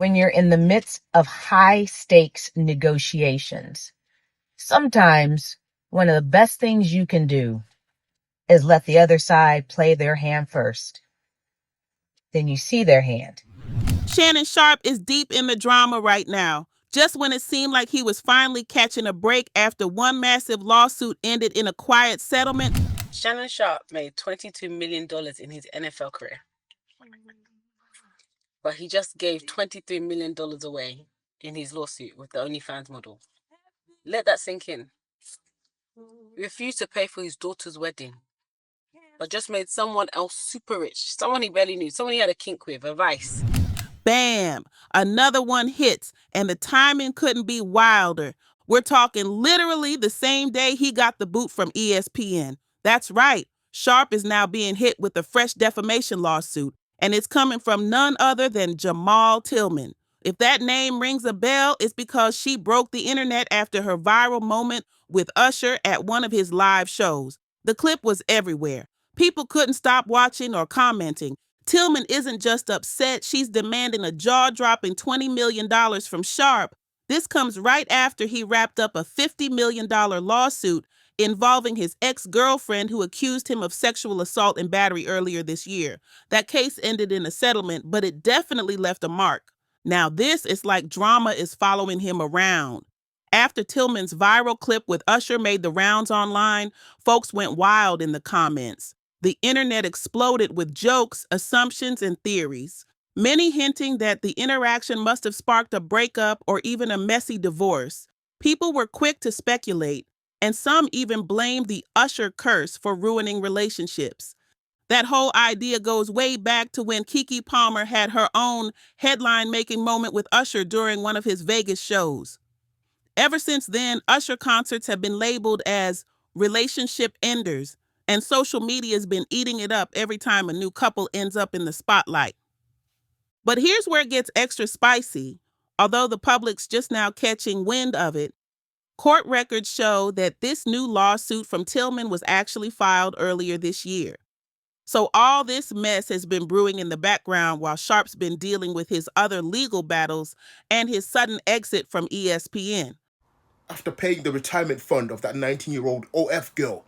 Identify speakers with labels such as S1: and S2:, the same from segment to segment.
S1: when you're in the midst of high stakes negotiations. Sometimes one of the best things you can do is let the other side play their hand first. Then you see their hand.
S2: Shannon Sharpe is deep in the drama right now. Just when it seemed like he was finally catching a break after one massive lawsuit ended in a quiet settlement,
S3: Shannon Sharpe made $22 million in his NFL career. But he just gave $23 million away in his lawsuit with the OnlyFans model. Let that sink in. He refused to pay for his daughter's wedding, but just made someone else super rich, someone he barely knew, someone he had a kink with, a vice.
S2: bam, another one hits, and the timing couldn't be wilder. We're talking literally the same day he got the boot from ESPN. That's right, Sharpe is now being hit with a fresh defamation lawsuit, and it's coming from none other than Jamal Tilman. If that name rings a bell, it's because she broke the internet after her viral moment with Usher at one of his live shows. The clip was everywhere. People couldn't stop watching or commenting. Tilman isn't just upset, she's demanding a jaw-dropping $20 million from Sharpe. This comes right after he wrapped up a $50 million lawsuit involving his ex-girlfriend who accused him of sexual assault and battery earlier this year. That case ended in a settlement, but it definitely left a mark. Now this is like drama is following him around. After Tillman's viral clip with Usher made the rounds online, folks went wild in the comments. The internet exploded with jokes, assumptions, and theories, many hinting that the interaction must have sparked a breakup or even a messy divorce. People were quick to speculate, and some even blamed the Usher curse for ruining relationships. That whole idea goes way back to when Keke Palmer had her own headline-making moment with Usher during one of his Vegas shows. Ever since then, Usher concerts have been labeled as relationship enders, and social media has been eating it up every time a new couple ends up in the spotlight. But here's where it gets extra spicy. Although the public's just now catching wind of it, court records show that this new lawsuit from Tilman was actually filed earlier this year. So all this mess has been brewing in the background while Sharpe's been dealing with his other legal battles and his sudden exit from ESPN.
S4: After paying the retirement fund of that 19-year-old OF girl,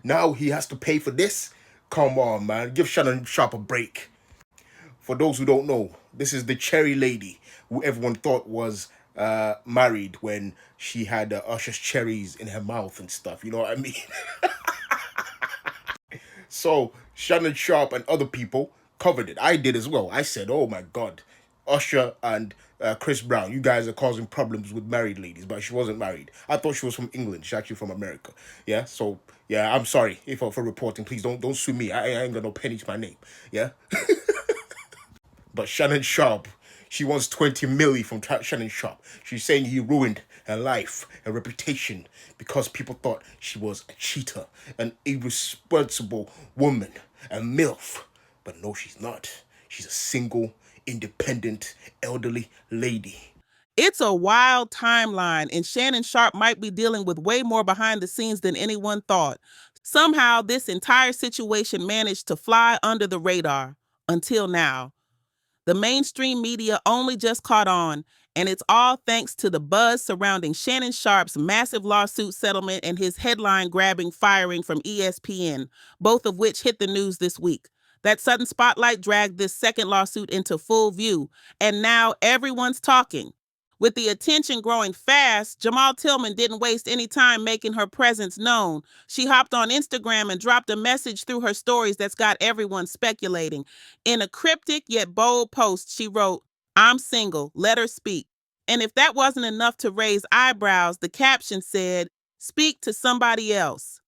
S4: now he has to pay for this? Come on, man. Give Shannon Sharpe a break. For those who don't know, this is the cherry lady who everyone thought was married when she had Usher's cherries in her mouth and stuff. You know what I mean? So Shannon Sharpe and other people covered it. I did as well. I said, oh my God, Usher and Chris Brown, you guys are causing problems with married ladies, but she wasn't married. I thought she was from England. She's actually from America. Yeah, so yeah, I'm sorry if for reporting. Please don't sue me. I ain't got no penny to my name. Yeah. But Shannon Sharpe, she wants 20 million from Shannon Sharpe. She's saying he ruined her life, her reputation, because people thought she was a cheater, an irresponsible woman, a MILF. But no, she's not. She's a single, independent, elderly lady.
S2: It's a wild timeline, and Shannon Sharpe might be dealing with way more behind the scenes than anyone thought. Somehow, this entire situation managed to fly under the radar until now. The mainstream media only just caught on, and it's all thanks to the buzz surrounding Shannon Sharpe's massive lawsuit settlement and his headline-grabbing firing from ESPN, both of which hit the news this week. That sudden spotlight dragged this second lawsuit into full view, and now everyone's talking. With the attention growing fast, Jamal Tilman didn't waste any time making her presence known. She hopped on Instagram and dropped a message through her stories that's got everyone speculating. In a cryptic yet bold post, she wrote, "I'm single, let her speak." And if that wasn't enough to raise eyebrows, the caption said, "Speak to somebody else."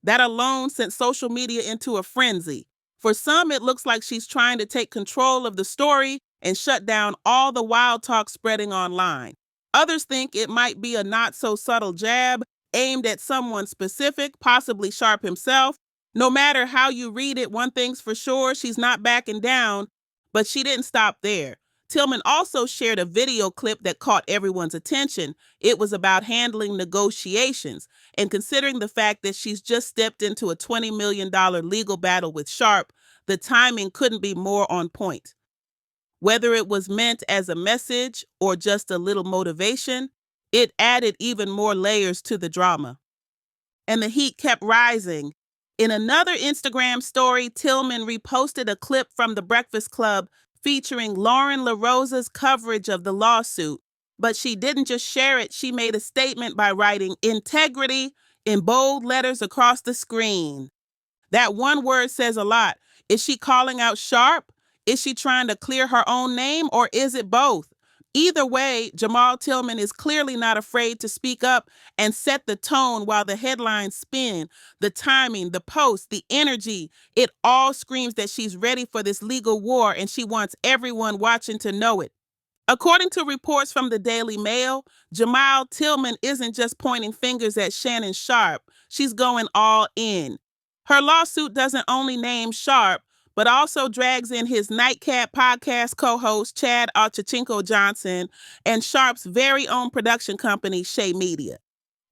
S2: That alone sent social media into a frenzy. For some, it looks like she's trying to take control of the story and shut down all the wild talk spreading online. Others think it might be a not-so-subtle jab aimed at someone specific, possibly Sharpe himself. No matter how you read it, one thing's for sure, she's not backing down, but she didn't stop there. Tilman also shared a video clip that caught everyone's attention. It was about handling negotiations, and considering the fact that she's just stepped into a $20 million legal battle with Sharpe, the timing couldn't be more on point. Whether it was meant as a message or just a little motivation, it added even more layers to the drama. And the heat kept rising. In another Instagram story, Tilman reposted a clip from The Breakfast Club featuring Lauren LaRosa's coverage of the lawsuit. But she didn't just share it, she made a statement by writing integrity in bold letters across the screen. That one word says a lot. Is she calling out Sharpe? Is she trying to clear her own name, or is it both? Either way, Jamal Tilman is clearly not afraid to speak up and set the tone while the headlines spin. The timing, the post, the energy, it all screams that she's ready for this legal war and she wants everyone watching to know it. According to reports from the Daily Mail, Jamal Tilman isn't just pointing fingers at Shannon Sharpe. She's going all in. Her lawsuit doesn't only name Sharpe, but also drags in his Nightcap podcast co-host Chad Ochocinco Johnson and Sharpe's very own production company, Shea Media.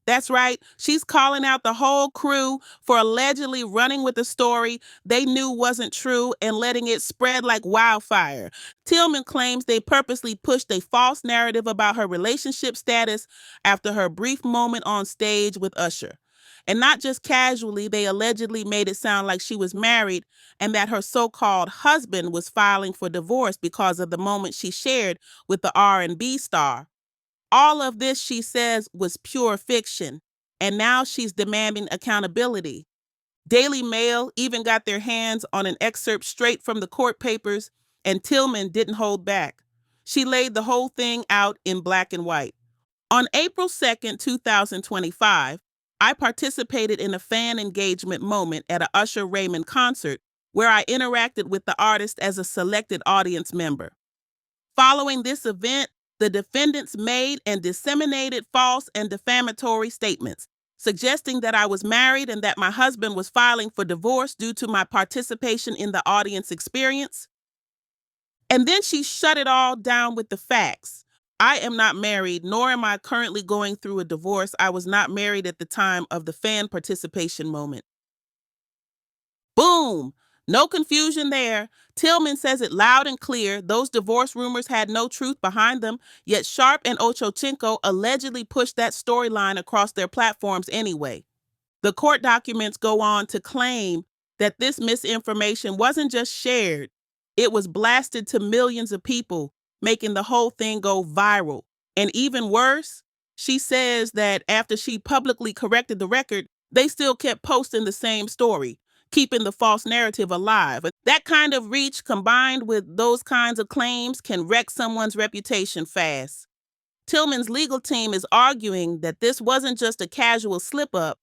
S2: That's right. She's calling out the whole crew for allegedly running with a story they knew wasn't true and letting it spread like wildfire. Tilman claims they purposely pushed a false narrative about her relationship status after her brief moment on stage with Usher. And not just casually, they allegedly made it sound like she was married and that her so-called husband was filing for divorce because of the moment she shared with the R&B star. All of this, she says, was pure fiction, and now she's demanding accountability. Daily Mail even got their hands on an excerpt straight from the court papers, and Tilman didn't hold back. She laid the whole thing out in black and white. On April 2nd, 2025, I participated in a fan engagement moment at a Usher Raymond concert where I interacted with the artist as a selected audience member. Following this event, the defendants made and disseminated false and defamatory statements, suggesting that I was married and that my husband was filing for divorce due to my participation in the audience experience. And then she shut it all down with the facts. I am not married, nor am I currently going through a divorce. I was not married at the time of the fan participation moment. Boom! No confusion there. Tilman says it loud and clear. Those divorce rumors had no truth behind them, yet Sharpe and Ochocinco allegedly pushed that storyline across their platforms anyway. The court documents go on to claim that this misinformation wasn't just shared, it was blasted to millions of people, making the whole thing go viral. And even worse, she says that after she publicly corrected the record, they still kept posting the same story, keeping the false narrative alive. That kind of reach combined with those kinds of claims can wreck someone's reputation fast. Tilman's legal team is arguing that this wasn't just a casual slip-up,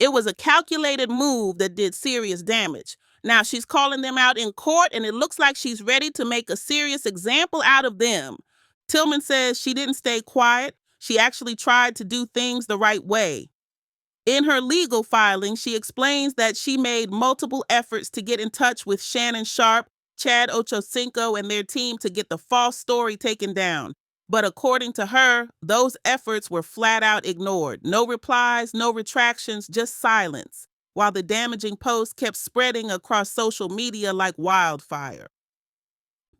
S2: it was a calculated move that did serious damage. Now she's calling them out in court, and it looks like she's ready to make a serious example out of them. Tilman says she didn't stay quiet. She actually tried to do things the right way. In her legal filing, she explains that she made multiple efforts to get in touch with Shannon Sharpe, Chad Ochocinco, and their team to get the false story taken down. But according to her, those efforts were flat out ignored. No replies, no retractions, just silence, while the damaging posts kept spreading across social media like wildfire.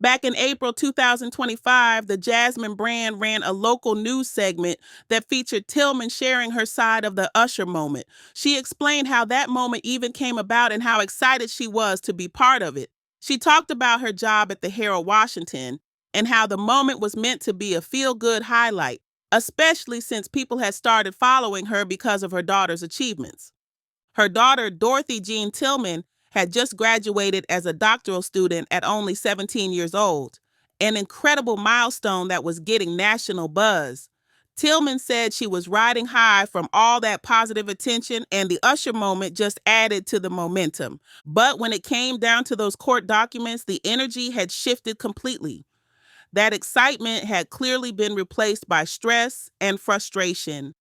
S2: Back in April 2025, the Jasmine brand ran a local news segment that featured Tilman sharing her side of the Usher moment. She explained how that moment even came about and how excited she was to be part of it. She talked about her job at the Herald Washington and how the moment was meant to be a feel-good highlight, especially since people had started following her because of her daughter's achievements. Her daughter, Dorothy Jean Tilman, had just graduated as a doctoral student at only 17 years old, an incredible milestone that was getting national buzz. Tilman said she was riding high from all that positive attention, and the Usher moment just added to the momentum. But when it came down to those court documents, the energy had shifted completely. That excitement had clearly been replaced by stress and frustration.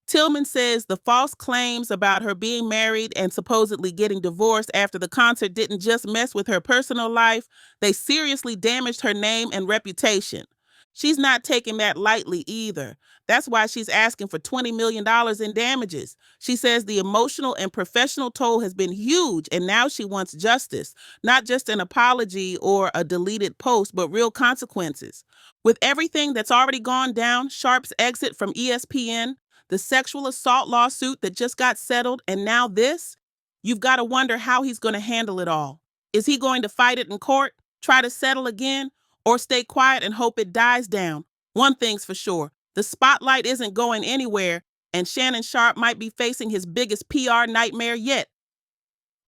S2: Tilman says the false claims about her being married and supposedly getting divorced after the concert didn't just mess with her personal life, they seriously damaged her name and reputation. She's not taking that lightly either. That's why she's asking for $20 million in damages. She says the emotional and professional toll has been huge, and now she wants justice, not just an apology or a deleted post, but real consequences. With everything that's already gone down, Sharpe's exit from ESPN, the sexual assault lawsuit that just got settled, and now this, you've got to wonder how he's going to handle it all. Is he going to fight it in court, try to settle again, or stay quiet and hope it dies down? One thing's for sure, the spotlight isn't going anywhere, and Shannon Sharpe might be facing his biggest PR nightmare yet.